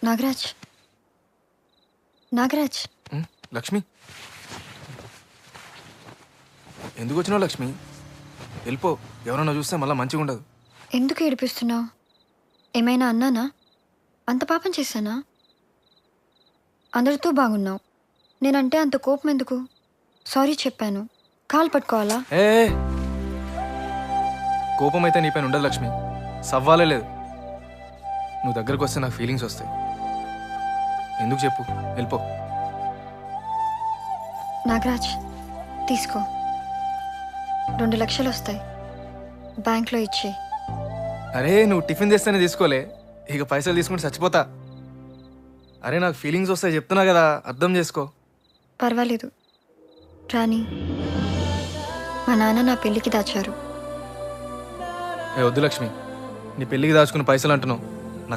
నాగరాజ్ నాగరాజ్ లక్ష్మి ఎందుకు వచ్చినావు లక్ష్మి? వెళ్ళిపో. ఎవరన్నా చూస్తే మళ్ళీ మంచిగా ఉండదు. ఎందుకు ఏడిపిస్తున్నావు? ఏమైనా అన్నానా? అంత పాపం చేశానా? అందరితో బాగున్నావు, నేనంటే అంత కోపం ఎందుకు? సారీ చెప్పాను, కాలు పట్టుకోవాలా? ఏ కోపం అయితే నీ పైన ఉండదు లక్ష్మి, సవ్వాలే లేదు. నువ్వు దగ్గరకు వస్తే నాకు ఫీలింగ్స్ వస్తాయి. ఎందుకు చెప్పు, వెళ్ళిపో. నాగరాజ్ తీసుకో, 2 లక్షలు వస్తాయి, బ్యాంక్లో ఇచ్చి. అరే నువ్వు టిఫిన్ తెస్తేనే తీసుకోలే, ఇక పైసలు తీసుకుంటే చచ్చిపోతా. అరే నాకు ఫీలింగ్స్ వస్తాయి చెప్తున్నా కదా, అర్థం చేసుకో. పర్వాలేదు రాని, మా నాన్న నా పెళ్ళికి దాచారు. ఏ వద్దు లక్ష్మి, నీ పెళ్ళికి దాచుకున్న పైసలు అంటున్నావు.